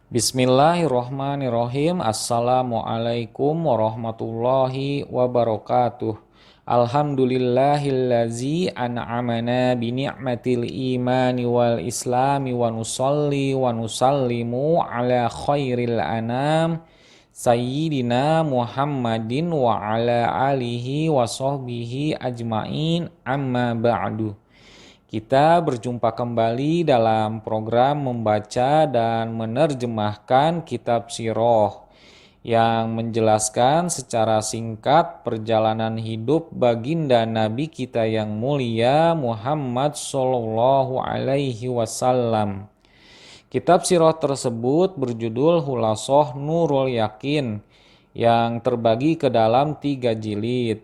Bismillahirrohmanirrohim. Assalamualaikum warahmatullahi wabarakatuh. Alhamdulillahillazi an'amana bini'matil imani wal islami wa nusalli wa nusallimu ala khairil anam Sayyidina Muhammadin wa ala alihi wa sahbihi ajmain, amma ba'du. Kita berjumpa kembali dalam program membaca dan menerjemahkan kitab Sirah yang menjelaskan secara singkat perjalanan hidup baginda Nabi kita yang mulia Muhammad Sallallahu Alaihi Wasallam. Kitab Sirah tersebut berjudul Khulasoh Nurul Yakin yang terbagi ke dalam 3 jilid.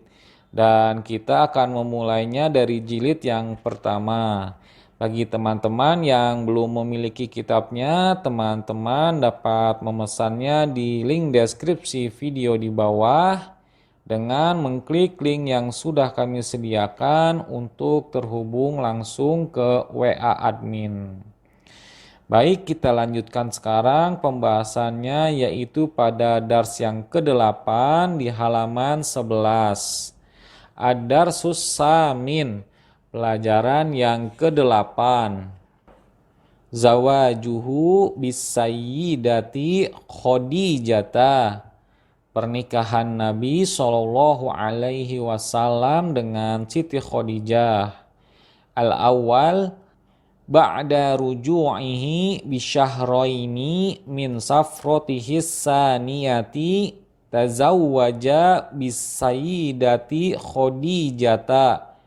Dan kita akan memulainya dari jilid yang pertama. Bagi teman-teman yang belum memiliki kitabnya, teman-teman dapat memesannya di link deskripsi video di bawah dengan mengklik link yang sudah kami sediakan untuk terhubung langsung ke WA admin. Baik, kita lanjutkan sekarang pembahasannya, yaitu pada dars yang ke-8 di halaman 11. Ad-Darsus Samin, pelajaran yang ke-8. Zawajuhu bisayyidati Khadijata, pernikahan Nabi Shallallahu Alaihi Wasallam dengan Siti Khadijah. Al-awwal, ba'da ruju'ihi bisyahraini min safrotihis saniyati tazawwaja bisayyidati Khadijata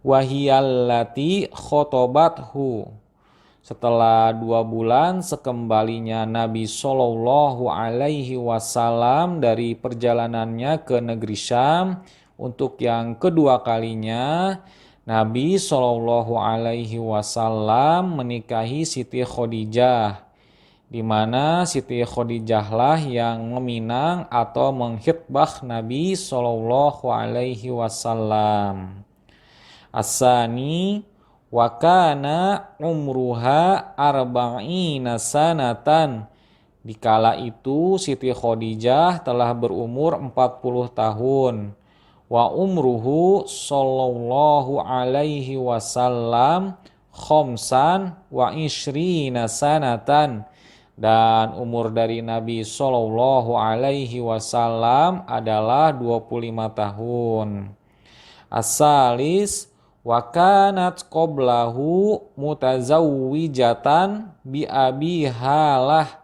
wahiyallati khotobathu. Setelah 2 bulan sekembalinya Nabi Shallallahu Alaihi Wasallam dari perjalanannya ke negeri Syam untuk yang kedua kalinya, Nabi Shallallahu Alaihi Wasallam menikahi Siti Khadijah, di mana Siti Khadijahlah yang meminang atau menghitbah Nabi Shallallahu Alaihi Wasallam. Asani, wa kana umruha arba'ina sanatan. Dikala itu Siti Khadijah telah berumur 40 tahun. Wa umruhu sallallahu alaihi wasallam khomsan wa ishrina sanatan. Dan umur dari Nabi Shallallahu Alaihi Wasallam adalah 25 tahun. Asalis, wa kanat qoblahu mutazawwijatan bi Abi Halah.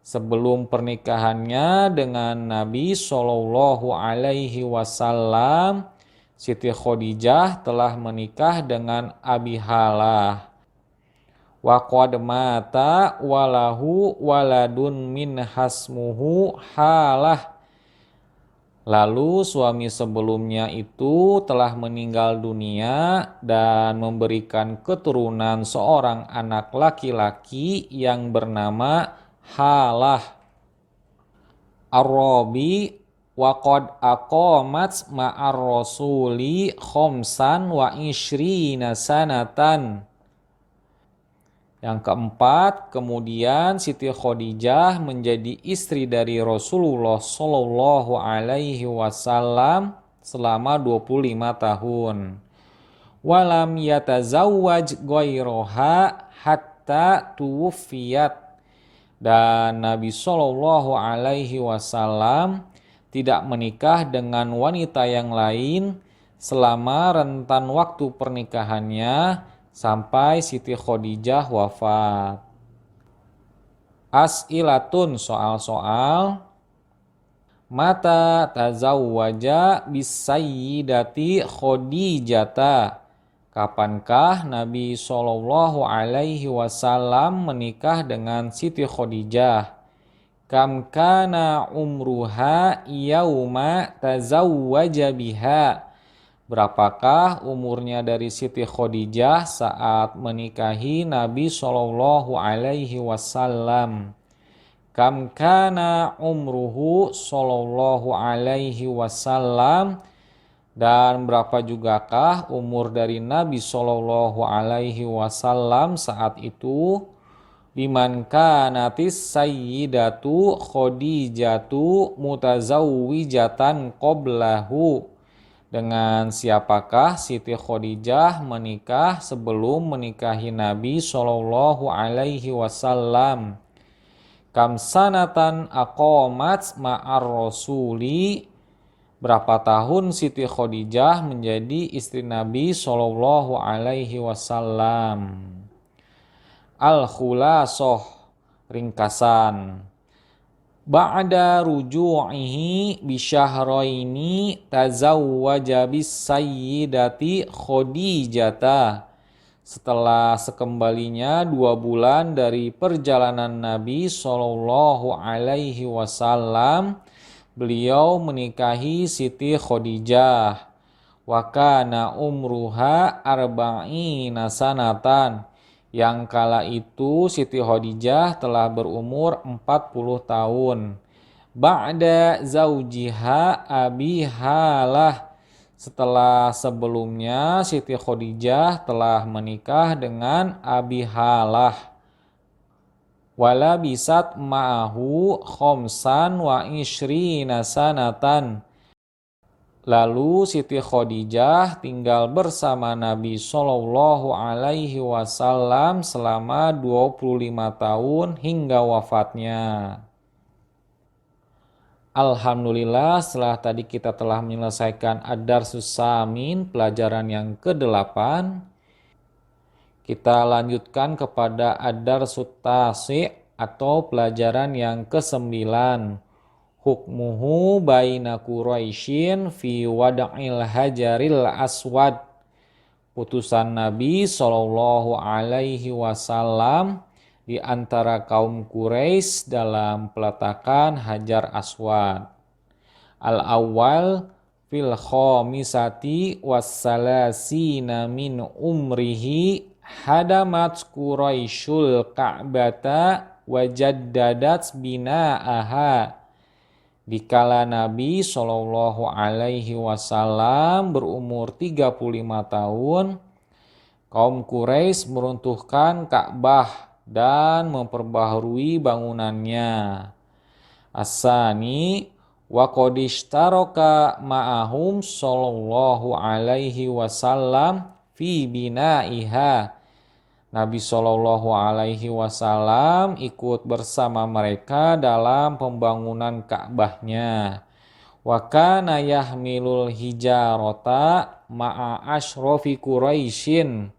Sebelum pernikahannya dengan Nabi Shallallahu Alaihi Wasallam, Siti Khadijah telah menikah dengan Abi Halah. Wa qad mata walahu waladun min hasmuhu Halah. Lalu suami sebelumnya itu telah meninggal dunia dan memberikan keturunan seorang anak laki-laki yang bernama Halah. Ar-Rabi, wa qad aqamat ma'ar rasuli khomsan wa ishrina sanatan. Yang keempat, kemudian Siti Khadijah menjadi istri dari Rasulullah Shallallahu Alaihi Wasallam selama 25 tahun. Walam yatazawwaj ghairoha hatta tuwfiyat. Dan Nabi Shallallahu Alaihi Wasallam tidak menikah dengan wanita yang lain selama rentan waktu pernikahannya sampai Siti Khadijah wafat. As'ilatun, soal-soal. Mata tazawwaja bisayyidati Khadijata. Kapankah Nabi Shallallahu Alaihi Wasallam menikah dengan Siti Khadijah? Kam kana umruha yauma tazawwaja biha. Berapakah umurnya dari Siti Khadijah saat menikahi Nabi Shallallahu Alaihi Wasallam? Kam kana umruhu Shallallahu Alaihi Wasallam. Dan berapa jugakah umur dari Nabi Shallallahu Alaihi Wasallam saat itu? biman kanatis sayyidatu Khadijatu mutazawwijatan qablahu, dengan siapakah Siti Khadijah menikah sebelum menikahi Nabi Shallallahu Alaihi Wasallam. Kam sanatan aqamat ma'ar rasuli, berapa tahun Siti Khadijah menjadi istri Nabi Shallallahu Alaihi Wasallam. Al-Khulasoh, ringkasan. Ba'da ruju'ihi bisyahraini tazawwaja bis sayyidati Khadijata, setelah sekembalinya 2 bulan dari perjalanan Nabi Shallallahu Alaihi Wasallam, beliau menikahi Siti Khadijah. Wa kana umruha arba'ina sanatan, yang kala itu Siti Khadijah telah berumur 40 tahun. Ba'da zaujiha Abi Halah, setelah sebelumnya Siti Khadijah telah menikah dengan Abi Halah. Wala bisat ma'ahu khomsan wa ishrina sanatan, lalu Siti Khadijah tinggal bersama Nabi Shallallahu Alaihi Wasallam selama 25 tahun hingga wafatnya. Alhamdulillah, setelah tadi kita telah menyelesaikan Ad-Darsus Samin, pelajaran yang ke-8. Kita lanjutkan kepada Ad-Darsut Tasi' atau pelajaran yang ke-9. Hukmuhu baina Quraisyin fi wada'il hajaril aswad, putusan Nabi Shallallahu Alaihi Wasallam di antara kaum Quraisy dalam peletakan Hajar Aswad. Al-awwal fil khamisati wassalasina min umrihi hadamat Quraisyul Ka'bata wajaddadat bina'aha. Dikala Nabi Shallallahu Alaihi Wasallam berumur 35 tahun, kaum Quraisy meruntuhkan Ka'bah dan memperbaharui bangunannya. As-sani wa qad ishtaraka ma'ahum Shallallahu Alaihi Wasallam fi bina'iha. Nabi Shallallahu Alaihi Wasallam ikut bersama mereka dalam pembangunan Ka'bahnya. Wa kana yahmilul hijarata ma'a ashrafi Quraisyin,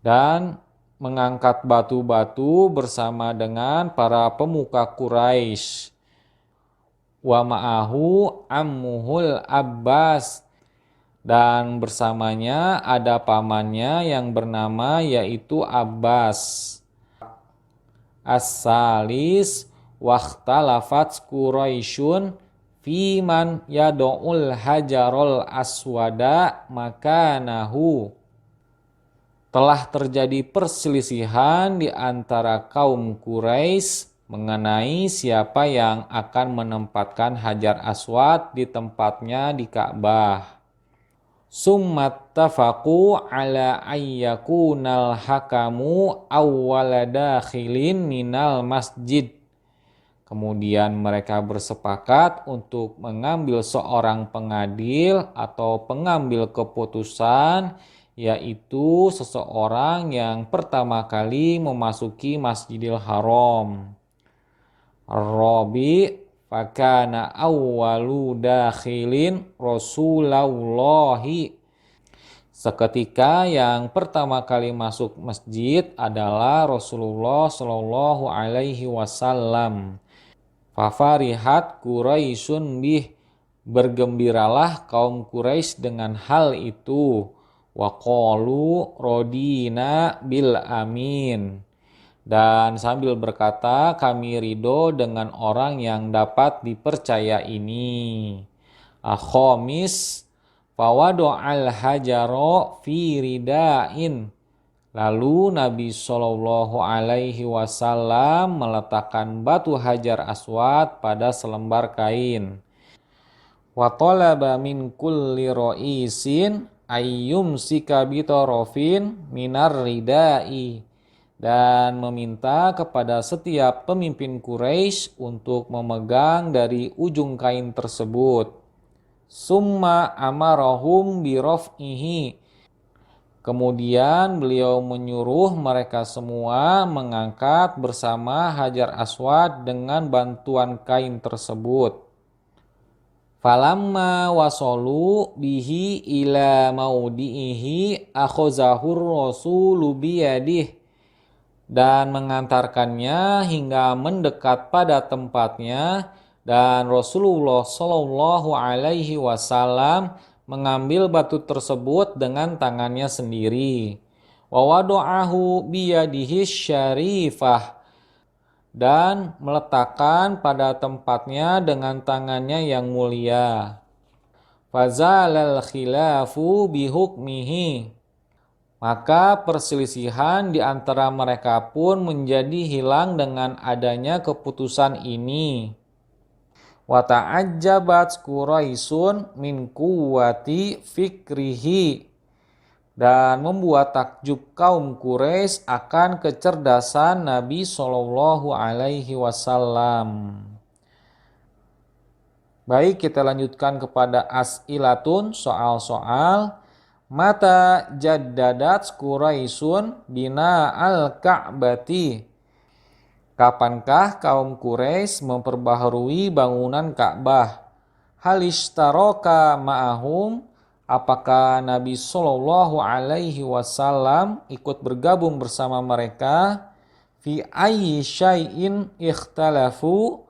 dan mengangkat batu-batu bersama dengan para pemuka Quraisy. Wa ma'ahu ammuhul Abbas, dan bersamanya ada pamannya yang bernama yaitu Abbas. As-salis wakhtalafat Quraisyun fi man yad'ul hajarul aswada makanahu. Telah terjadi perselisihan di antara kaum Quraisy mengenai siapa yang akan menempatkan Hajar Aswad di tempatnya di Ka'bah. Summat tafaqu ala ayyakunal hakamu awwala dakhilin minal masjid. Kemudian mereka bersepakat untuk mengambil seorang pengadil atau pengambil keputusan, yaitu seseorang yang pertama kali memasuki Masjidil Haram. Rabi fakana awwalu dakhilin Rasulullahi. Seketika yang pertama kali masuk masjid adalah Rasulullah Shallallahu Alaihi Wasallam. Fafarihat Quraisyun bih, bergembiralah kaum Quraisy dengan hal itu. Wa qalu rodina bil amin, dan sambil berkata kami ridho dengan orang yang dapat dipercaya ini. Akhamis fawadu'al hajaro fi ridain, lalu Nabi Shallallahu Alaihi Wasallam meletakkan batu Hajar Aswad pada selembar kain. Wa talaba min kulli ra'isin ayyum sika bitorofin minar ridai, dan meminta kepada setiap pemimpin Quraisy untuk memegang dari ujung kain tersebut. Summa amarahum biraf'ihi. Kemudian beliau menyuruh mereka semua mengangkat bersama Hajar Aswad dengan bantuan kain tersebut. Falamma wasolu bihi ila maudi'ihi akhozahur rasulu biyadih. Dan mengantarkannya hingga mendekat pada tempatnya, dan Rasulullah Shallallahu Alaihi Wasallam mengambil batu tersebut dengan tangannya sendiri. Wa wadu'ahu biyadihi syarifah, dan meletakkan pada tempatnya dengan tangannya yang mulia. Fazalal khilafu bihukmihi. Maka perselisihan di antara mereka pun menjadi hilang dengan adanya keputusan ini. Wa ta'ajjabat Quraisyun min quwwati fikrihi. Dan membuat takjub kaum Quraisy akan kecerdasan Nabi Shallallahu Alaihi Wasallam. Baik, kita lanjutkan kepada as'ilatun, soal-soal. Mata jaddadat Quraisyun bina al-Ka'bati. Kapankah kaum Quraisy memperbaharui bangunan Ka'bah? Halistaraka ma'ahum. Apakah Nabi Shallallahu Alaihi Wasallam ikut bergabung bersama mereka? Fi ayyi syai'in ikhtalafu.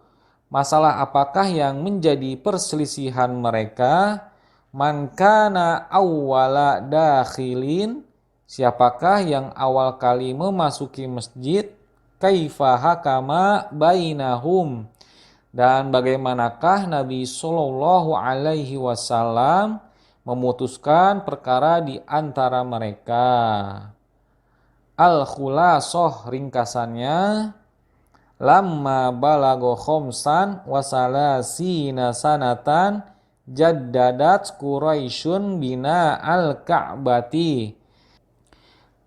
Masalah apakah yang menjadi perselisihan mereka? Man kana awwala dakhilin. Siapakah yang awal kali memasuki masjid? Kaifa hakama bainahum. Dan bagaimanakah Nabi Shallallahu Alaihi Wasallam memutuskan perkara di antara mereka? Al-Khulasah, ringkasannya, lamma balago khomsan wasalasina sanatan jaddadat Quraisyun bina al-Ka'bati.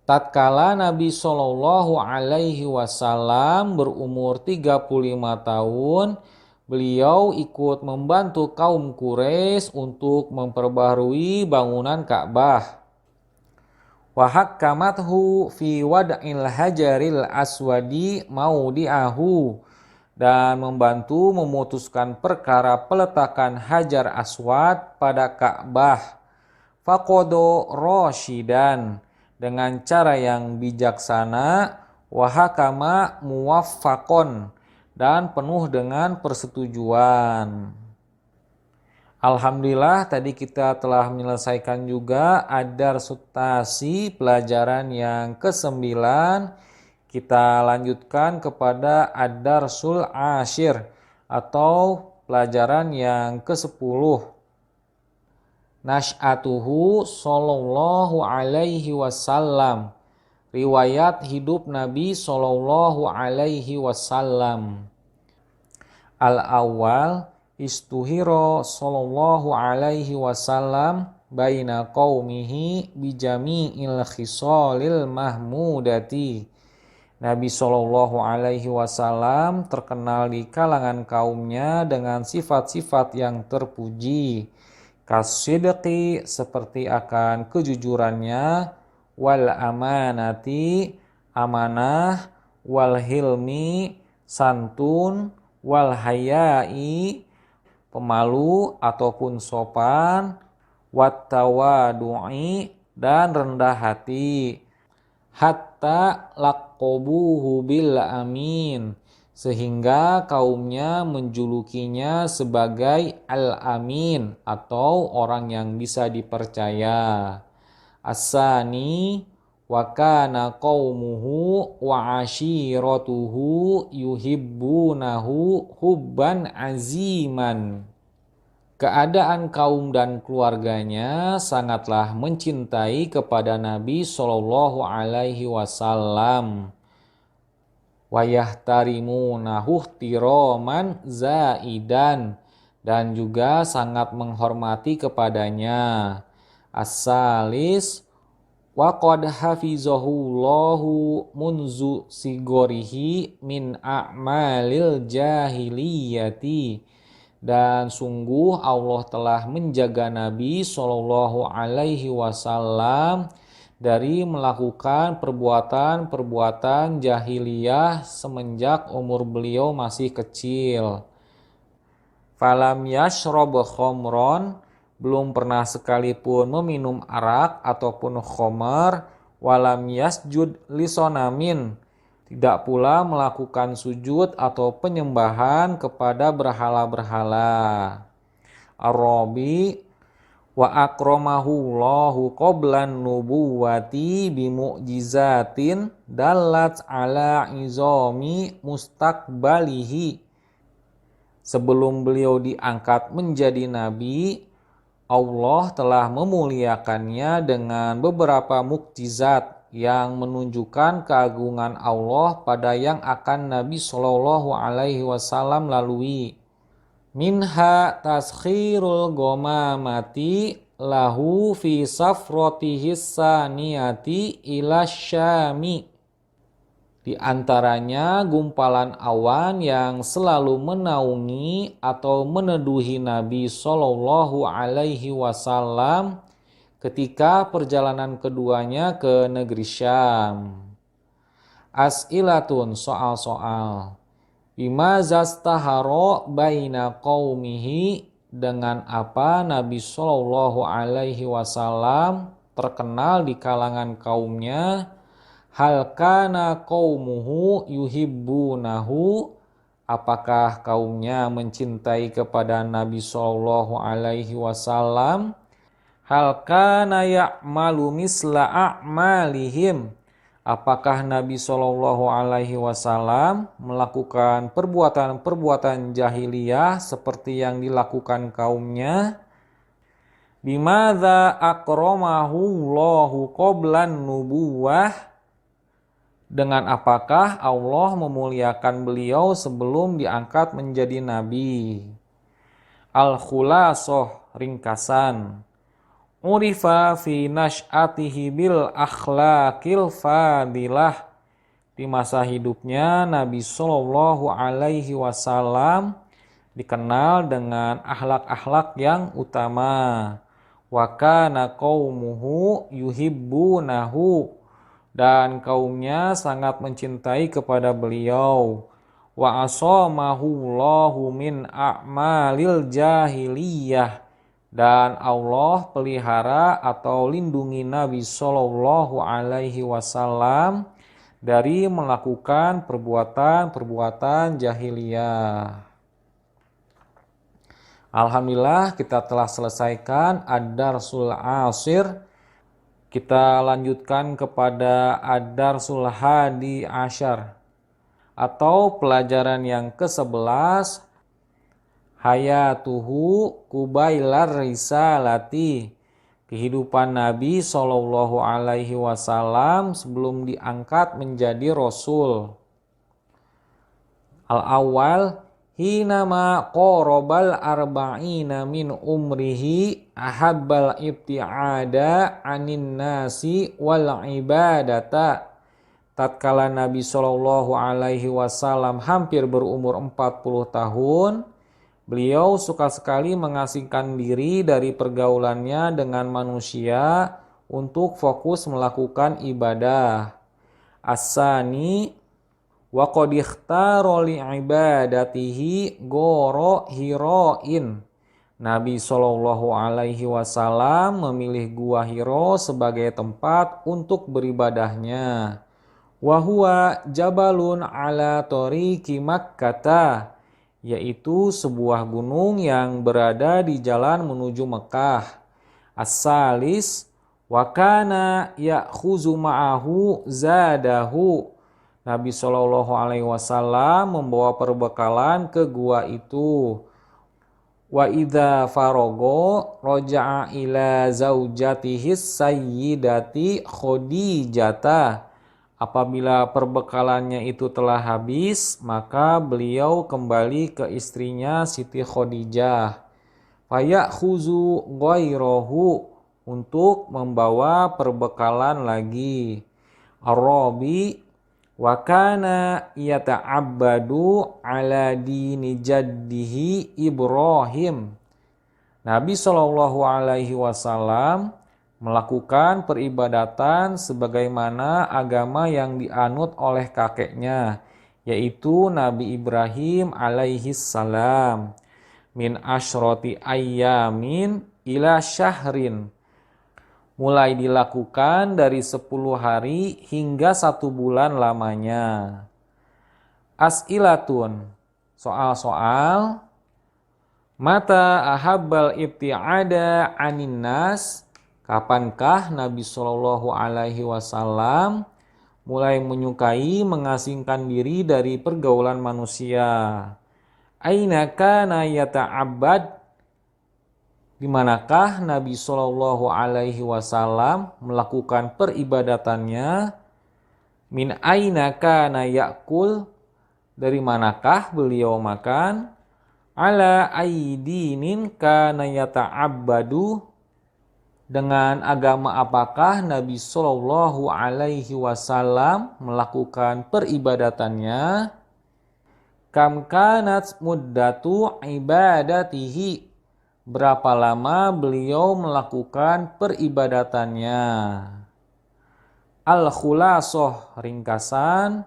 Tatkala Nabi Shallallahu Alaihi Wasallam berumur 35 tahun, beliau ikut membantu kaum Quraisy untuk memperbaharui bangunan Ka'bah. Wa hakkamathu fi wad'il hajaril aswadi maudi'ahu. Dan membantu memutuskan perkara peletakan Hajar Aswad pada Ka'bah. Faqodo rasyidan, dengan cara yang bijaksana, wahakama muwaffaqon, dan penuh dengan persetujuan. Alhamdulillah, tadi kita telah menyelesaikan juga ad-darsut-tasi, pelajaran yang ke-9. Kita lanjutkan kepada ad-darsul ashir, atau pelajaran yang ke-10. Nash'atuhu Sallallahu Alaihi Wasallam. Riwayat hidup Nabi Sallallahu Alaihi Wasallam. Al-awwal, istuhiro Sallallahu Alaihi Wasallam baina qaumihi bijami'il khisalil mahmudati. Nabi Shallallahu Alaihi Wasallam terkenal di kalangan kaumnya dengan sifat-sifat yang terpuji. Kasidqi, seperti akan kejujurannya, wal amanati, amanah, wal hilmi, santun, wal hayai, pemalu ataupun sopan, wat tawadu'i, dan rendah hati. Hatta laqabuhu bil amin, sehingga kaumnya menjulukinya sebagai al-amin, atau orang yang bisa dipercaya. As-sani, wa kana qaumuhu wa ashiratuhu yuhibbunahu hubban aziman. Keadaan kaum dan keluarganya sangatlah mencintai kepada Nabi Shallallahu Alaihi Wasallam. Wayahtarimunahu ihtiroman zaidan, dan juga sangat menghormati kepadanya. As-salis, wa qad hafizahullahu munzu sigorihi min a'malil jahiliyati, dan sungguh Allah telah menjaga Nabi Shallallahu Alaihi Wasallam dari melakukan perbuatan-perbuatan jahiliyah semenjak umur beliau masih kecil. Falam yashrob khomron, belum pernah sekalipun meminum arak ataupun khomer. Walam yasjud lisonamin, tidak pula melakukan sujud atau penyembahan kepada berhala-berhala. Ar-Rabi, wa akramahullahu qoblan nubuwati bimu'jizatin dalat ala izami mustaqbalihi. Sebelum beliau diangkat menjadi nabi, Allah telah memuliakannya dengan beberapa mukjizat yang menunjukkan keagungan Allah pada yang akan Nabi Shallallahu Alaihi Wasallam lalui. Minha taskhirul ghamamati lahu fi safrotihis saniyati ila syami. Di antaranya gumpalan awan yang selalu menaungi atau meneduhi Nabi Shallallahu Alaihi Wasallam ketika perjalanan keduanya ke negeri Syam. As'ilatun, soal-soal. Bima zastaharo baina qaumihi, dengan apa Nabi Shallallahu Alaihi Wasallam terkenal di kalangan kaumnya. Hal kana qaumuhu yuhibbunahu, apakah kaumnya mencintai kepada Nabi Shallallahu Alaihi Wasallam? Hal kana ya'malu misla a'malihim, apakah Nabi Shallallahu Alaihi Wasallam melakukan perbuatan-perbuatan jahiliyah seperti yang dilakukan kaumnya? Bimadza akramahu Allahu qablan nubuwah, dengan apakah Allah memuliakan beliau sebelum diangkat menjadi nabi? Al-Khulasoh, ringkasan. Urifa fi nash'atihi bil akhlaqil fadilah, di masa hidupnya Nabi Shallallahu Alaihi Wasallam dikenal dengan akhlak-akhlak yang utama. Wa kana qaumuhu yuhibbunahu, dan kaumnya sangat mencintai kepada beliau. Wa asamahullahu min a'malil jahiliyah, dan Allah pelihara atau lindungi Nabi Shallallahu Alaihi Wasallam dari melakukan perbuatan-perbuatan jahiliyah. Alhamdulillah, kita telah selesaikan Ad-Darsul Ashir. Kita lanjutkan kepada Ad-Darsul Hadi Asyar, atau pelajaran yang ke-11, Hayatuhu Kubailar Risalati, kehidupan Nabi Shallallahu Alaihi Wasallam sebelum diangkat menjadi Rasul. Al-awwal, hinama qorobal arba'ina min umrihi ahabbal ibti'ada anin nasi wal ibadata. Tatkala Nabi Shallallahu Alaihi Wasallam hampir berumur 40 tahun, beliau suka sekali mengasingkan diri dari pergaulannya dengan manusia untuk fokus melakukan ibadah. As-sani, wa qad ikhtara li ibadatihi goro hiroin. Nabi Shallallahu Alaihi Wasallam memilih gua Hiro sebagai tempat untuk beribadahnya. Wa huwa jabalun ala tariqi Makkah, yaitu sebuah gunung yang berada di jalan menuju Mekah. As-salis, wa kana ya'khuzu ma'ahu zadahu. Nabi Shallallahu Alaihi Wasallam membawa perbekalan ke gua itu. Wa idza farogo roja'a ila zaujatihi sayyidati Khadijah. Apabila perbekalannya itu telah habis, maka beliau kembali ke istrinya Siti Khadijah. Fayakhuzu ghairahu, untuk membawa perbekalan lagi. Ar-Rabi wa kana yata'abbadu ala dini jaddihi Ibrahim. Nabi Shallallahu Alaihi Wasallam melakukan peribadatan sebagaimana agama yang dianut oleh kakeknya, yaitu Nabi Ibrahim alaihi salam. Min asyroti ayyamin ila syahrin. Mulai dilakukan dari 10 hari hingga 1 bulan lamanya. As'ilatun, soal-soal. Mata ahabbal ibti'ada anin nas, kapankah Nabi Shallallahu Alaihi Wasallam mulai menyukai mengasingkan diri dari pergaulan manusia? Aina kana yata'abbad, di manakah Nabi Shallallahu Alaihi Wasallam melakukan peribadatannya? Min aina kana yakul, dari manakah beliau makan? Ala aidinin kana yata'abbadu, dengan agama apakah Nabi Shallallahu Alaihi Wasallam melakukan peribadatannya? Kam kanat muddatu ibadatihi, berapa lama beliau melakukan peribadatannya? Al-khulasoh, ringkasan.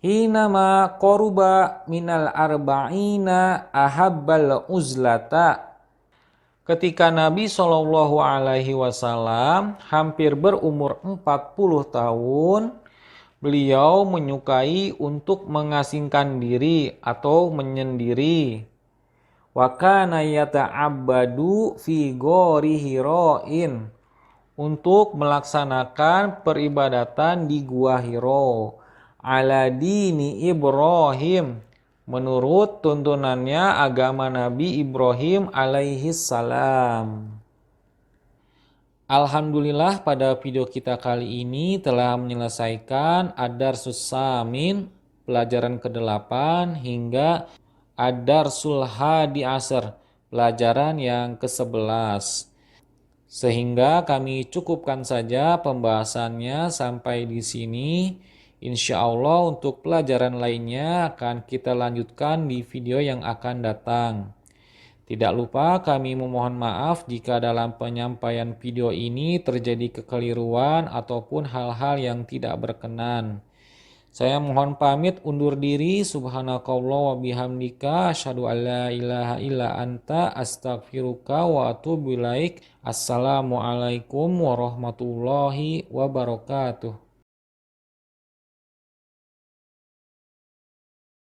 Hinama qoruba minal arba'ina ahabbal uzlata, ketika Nabi Shallallahu Alaihi Wasallam hampir berumur 40 tahun, beliau menyukai untuk mengasingkan diri atau menyendiri. Wa kana yata'abbadu fi ghori Hira'in, untuk melaksanakan peribadatan di Gua Hiro. Ala dini Ibrahim, menurut tuntunannya agama Nabi Ibrahim alaihi salam. Alhamdulillah, pada video kita kali ini telah menyelesaikan Ad-Darsus Samin, pelajaran ke-8 hingga Ad-Darsul Hadi Asr, pelajaran yang ke-11. Sehingga kami cukupkan saja pembahasannya sampai di sini. Insya Allah untuk pelajaran lainnya akan kita lanjutkan di video yang akan datang. Tidak lupa kami memohon maaf jika dalam penyampaian video ini terjadi kekeliruan ataupun hal-hal yang tidak berkenan. Saya mohon pamit undur diri. Subhanakallah wa bihamdika asyhadu an la ilaha illa anta astaghfiruka wa atubu ilaik. Assalamualaikum warahmatullahi wabarakatuh.